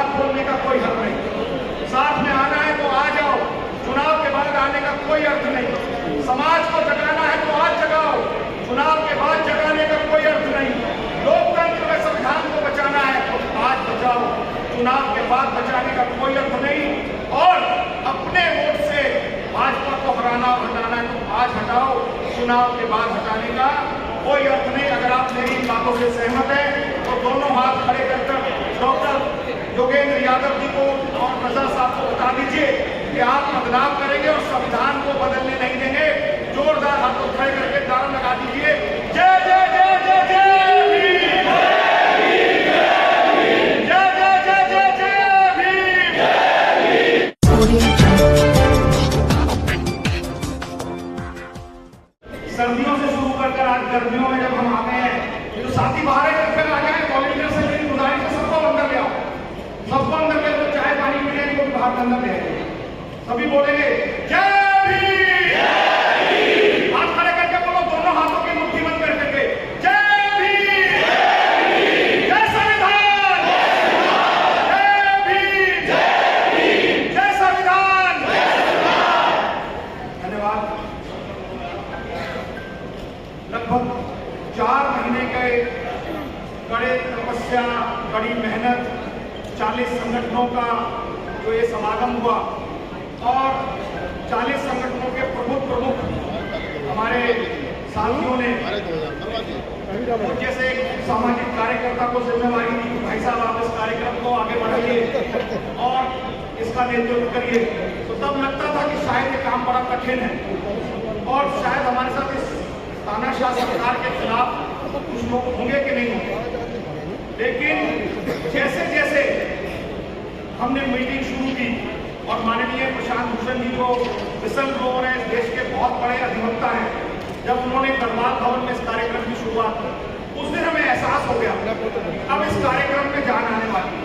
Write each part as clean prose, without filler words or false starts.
बात बोलने का कोई हक नहीं। साथ में आना है तो आ जाओ, चुनाव के बाद आने का कोई अर्थ नहीं। समाज को जगाना है तो आज जगाओ, चुनाव के बाद जगाने का कोई अर्थ नहीं। लोकतंत्र में संविधान को बचाना है तो आज बचाओ, चुनाव के बाद बचाने का कोई अर्थ नहीं। और अपने वोट से भाजपा को हराना और हटाना है तो आज हटाओ, चुनाव के बाद हटाने का कोई अर्थ नहीं। अगर आप मेरी बातों से सहमत हैं तो दोनों हाथ खड़े कर डॉक्टर योगेंद्र यादव जी को और प्रसाद साहब को बता दीजिए कि आप बदलाव करेंगे और संविधान को बदलने नहीं देंगे। जोरदार हाथों खड़े करके नारा लगा दीजिए, जय जय जय जय जय भीम, जय जय जय जय जय भीम। सर्दियों से शुरू कर आज गर्मियों में जब हम आते हैं तो साथी बाहर करके आ जाए। वॉलंटियर से मेरी गुजारिश है, सबको अंदर ले आओ, सबको अंदर ले आओ। चाय पानी पीने को भी बाहर अंदर ले आए। सभी बोलेंगे जय भीम, हाथ खड़े करके बोलो, दोनों हाथों की मुट्ठी बंद करके जय भीम, जय संविधान, जय भीम, जय संविधान। धन्यवाद। लगभग 4 महीने के कड़े तपस्या, कड़ी मेहनत, 40 संगठनों का जो ये समागम हुआ और 40 संगठनों के प्रमुख हमारे साथियों ने जैसे एक सामाजिक कार्यकर्ता को जिम्मेवारी दी कि भाई साहब आप इस कार्यक्रम को आगे बढ़ाइए और इसका नेतृत्व करिए। तो तब लगता था कि शायद ये काम बड़ा कठिन है और शायद हमारे साथ इस तानाशाह सरकार के खिलाफ कुछ लोग होंगे कि नहीं होंगे। लेकिन जैसे जैसे हमने मीटिंग शुरू की और माननीय प्रशांत भूषण जी को विसल ब्लोअर हैं, देश के बहुत बड़े अधिवक्ता हैं, जब उन्होंने गढ़वाल भवन में इस कार्यक्रम की शुरुआत की उस दिन हमें एहसास हो गया अब इस कार्यक्रम में जान आने वाली है।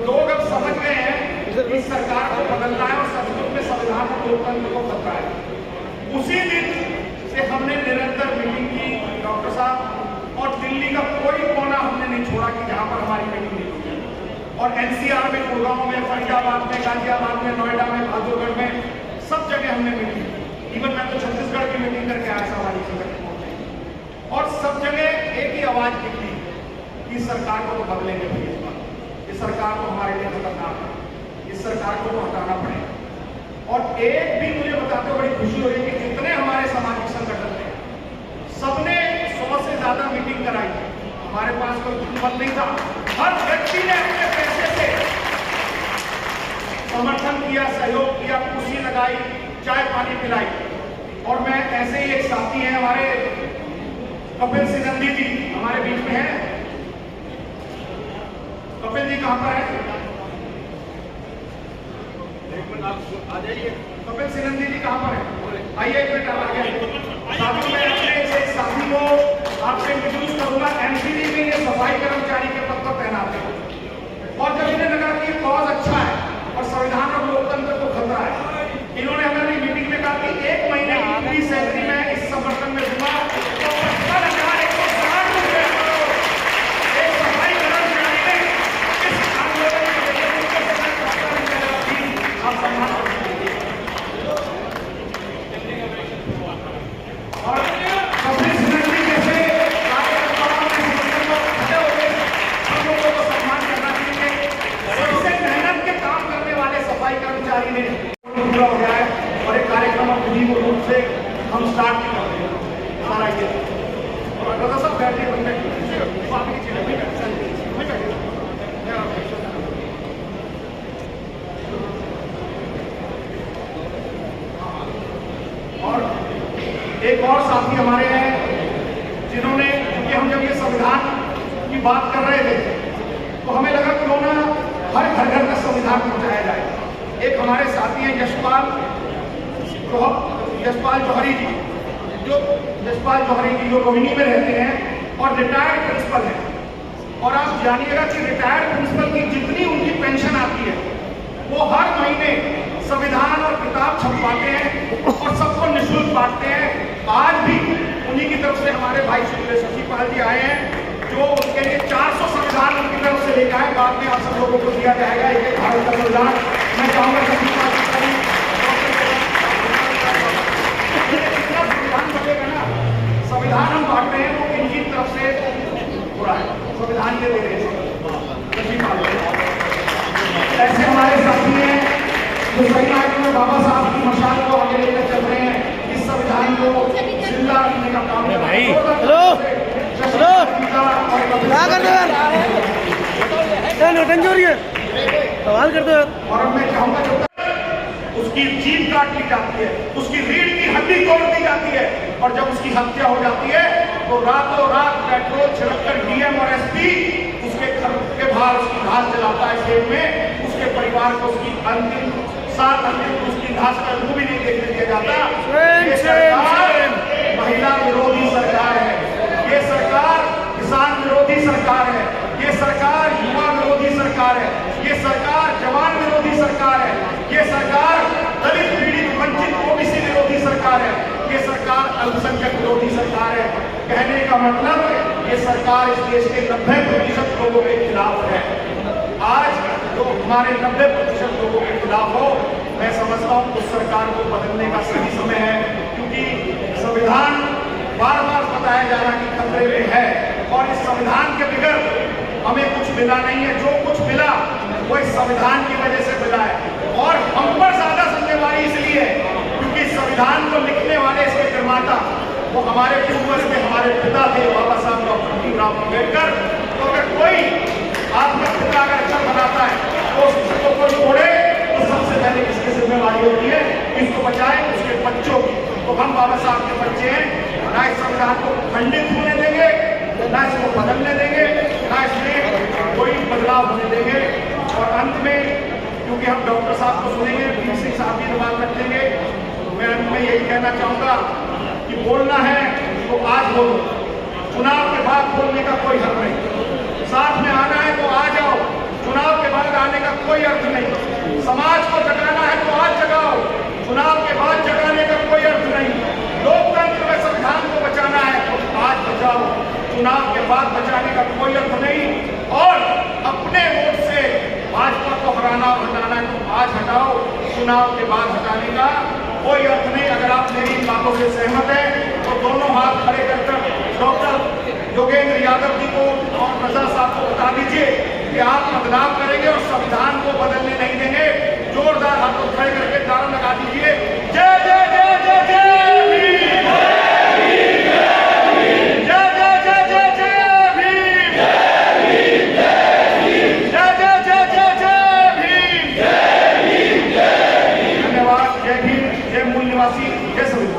लोग अब समझ गए हैं कि सरकार को बदलना है और सचमुच में संविधान और लोकतंत्र को खतरा है। उसी दिन से हमने निरंतर मीटिंग की डॉक्टर साहब, और दिल्ली का कोई कोना हमने नहीं छोड़ा कि जहां पर हमारी मीटिंग नहीं हुई। और एनसीआर में, गुड़गांव में, फरीदाबाद में, गाजियाबाद में, नोएडा में, बहादुरगढ़ में, सब जगह हमने मीटिंग की। इवन मैं तो छत्तीसगढ़ की मीटिंग करके आया सवारी संगठन, और सब जगह एक ही आवाज निकली कि सरकार को तो बदलेंगे भैया, इस सरकार को हमारे लिए खतरनाक है, इस सरकार को तो हटाना पड़ेगा। और एक भी मुझे बताते हुए बड़ी खुशी हो रही है कि जितने हमारे सामाजिक संगठन थे सबने 100 से ज्यादा मीटिंग कराई। हमारे पास कोई बल नहीं था, हर व्यक्ति ने अपने पैसे से समर्थन किया, सहयोग किया, कुर्सी लगाई, चाय पानी पिलाई। और मैं ऐसे ही एक साथी हैं हमारे कपिल सिनंदी जी, हमारे बीच में हैं। कपिल जी कहां पर है? एक मिनट आप आ जाइए। कपिल सिनंदी जी कहां पर है? आइए एक मिनट आ गए। साथियों में अपने एक साथी को आपसे इंट्रोड्यूस करूंगा। एनसीडी में ये सफाई कर्मचारी के पद पर तैनात है और जब इन्हें लगा कि ये कॉज अच्छा है और संविधान और लोकतंत्र को खतरा है, इन्होंने हमारी मीटिंग में कहा कि 1 महीने की पूरी सैलरी में इस समर्थन में दूंगा। तो 55,160 रुपए एक सफाई कर्मचारी ने इस आंदोलन के आप सम्मान और कपिल सिनंदी जैसे कार्यकर्ताओं ने खड़े होकर हम लोगों को सम्मान करना चाहिए। सबसे मेहनत के काम करने वाले सफाई कर्मचारी ने पूरा हो गया है और एक कार्यक्रम अब विधिवत रूप से हम स्टार्ट भी कर रहे हैं सारा ये। और रजा साहब बैठिए, और एक और साथी हमारे हैं जिन्होंने, क्योंकि हम जब ये संविधान की बात कर रहे थे तो हमें लगा क्यों ना हर घर घर तक संविधान पहुंचाया जाए। एक हमारे साथी हैं यशपाल जौहरी जी, जो रोहिणी में रहते हैं और रिटायर्ड प्रिंसिपल हैं। और आप जानिएगा कि रिटायर्ड प्रिंसिपल की जितनी उनकी पेंशन आती है वो हर महीने संविधान और किताब छपवाते हैं और सबको निःशुल्क बांटते हैं। आज भी उन्हीं की तरफ से हमारे भाई शशिपाल जी आए हैं जो उनके लिए 400 संविधान उनकी तरफ से लेकर आए। बाद में आप सब लोगों को दिया जाएगा। संविधान के दे रहे हैं। ऐसे हमारे साथी हैं जो सही मायने में बाबा साहब की मशाल को आगे लेकर चल रहे हैं, इस संविधान को जिंदा रखने का काम कर रहे हैं। हेलो हेलो क्या कर रहे हो नोटंकी हो रही है, सवाल करते हो। और अब मैं चाहूंगा जब तक उसकी जीभ काट ली जाती है, उसकी रीढ़ की हड्डी तोड़ दी जाती है, और जब उसकी हत्या हो जाती है तो रातों रात पेट्रोल छिड़ककर डीएम और एसपी उसके घर के बाहर उसकी घास जलाता है खेत में। उसके परिवार को उसकी अंतिम उसकी घास का मुंह भी नहीं देखने दिया जाता। ये सरकार महिला विरोधी सरकार है, ये सरकार किसान विरोधी सरकार है, ये सरकार युवा विरोधी सरकार है, ये सरकार जवान विरोधी सरकार है, ये सरकार दलित पीड़ित वंचित ओबीसी विरोधी सरकार है, ये सरकार अल्पसंख्यक विरोधी सरकार है। कहने का मतलब ये सरकार इस देश के 90% लोगों के खिलाफ है। आज जो हमारे 90% लोगों के खिलाफ हो, मैं समझता हूं उस सरकार को बदलने का सही समय है, क्योंकि संविधान बार बार बताया जा रहा कि खतरे में है, और इस संविधान के बगैर हमें कुछ मिला नहीं है। जो कुछ मिला वो इस संविधान की वजह से मिला है, और हम पर ज्यादा जिम्मेवारी इसलिए है क्योंकि संविधान को लिखने वाले इसके निर्माता वो हमारे पूर्वज थे, हमारे पिता थे, बाबा साहब डॉक्टर भीमराव अम्बेडकर। तो अगर कोई आपका पिता अगर अच्छा बनाता है तो उसको कोई छोड़े तो सबसे पहले किसकी जिम्मेवारी होती है, इसको बचाए, उसके बच्चों की। तो हम बाबा साहब के बच्चे हैं, ना इस संविधान को खंडित होने देंगे, ना इसको बदलने देंगे, ना इसमें कोई बदलाव होने देंगे। और अंत में क्योंकि हम डॉक्टर साहब को सुनेंगे, भीम सिंह साहब की बात रखेंगे, तो मैं अंत में यही कहना चाहूंगा कि बोलना है तो आज बोलो, चुनाव के बाद बोलने का कोई हक नहीं। साथ में आना है तो आ जाओ, चुनाव के बाद आने का कोई अर्थ नहीं। समाज को जगाना है तो आज जगाओ, चुनाव के बाद जगाने का कोई अर्थ नहीं। लोकतंत्र में संविधान को बचाना है तो आज बचाओ, चुनाव के बाद बचाने का कोई अर्थ नहीं। और अपने वोट से भाजपा को हटाना है तो आज हटाओ, चुनाव के बाद हटाने का कोई अर्थ नहीं। अगर आप मेरी बातों से सहमत हैं तो दोनों हाथ खड़े कर डॉक्टर योगेंद्र यादव जी को और प्रजा साहब को बता दीजिए कि आप बदलाव करेंगे और संविधान को बदलने नहीं देंगे। जोरदार हाथों खड़े करके नारा लगा दीजिए, जय जय जय जय जय भीम, जय जय जय जय जय भीम, जय जय जय जय जय भीम। धन्यवाद। जय भीम, जय मूल निवासी, जय संविधान।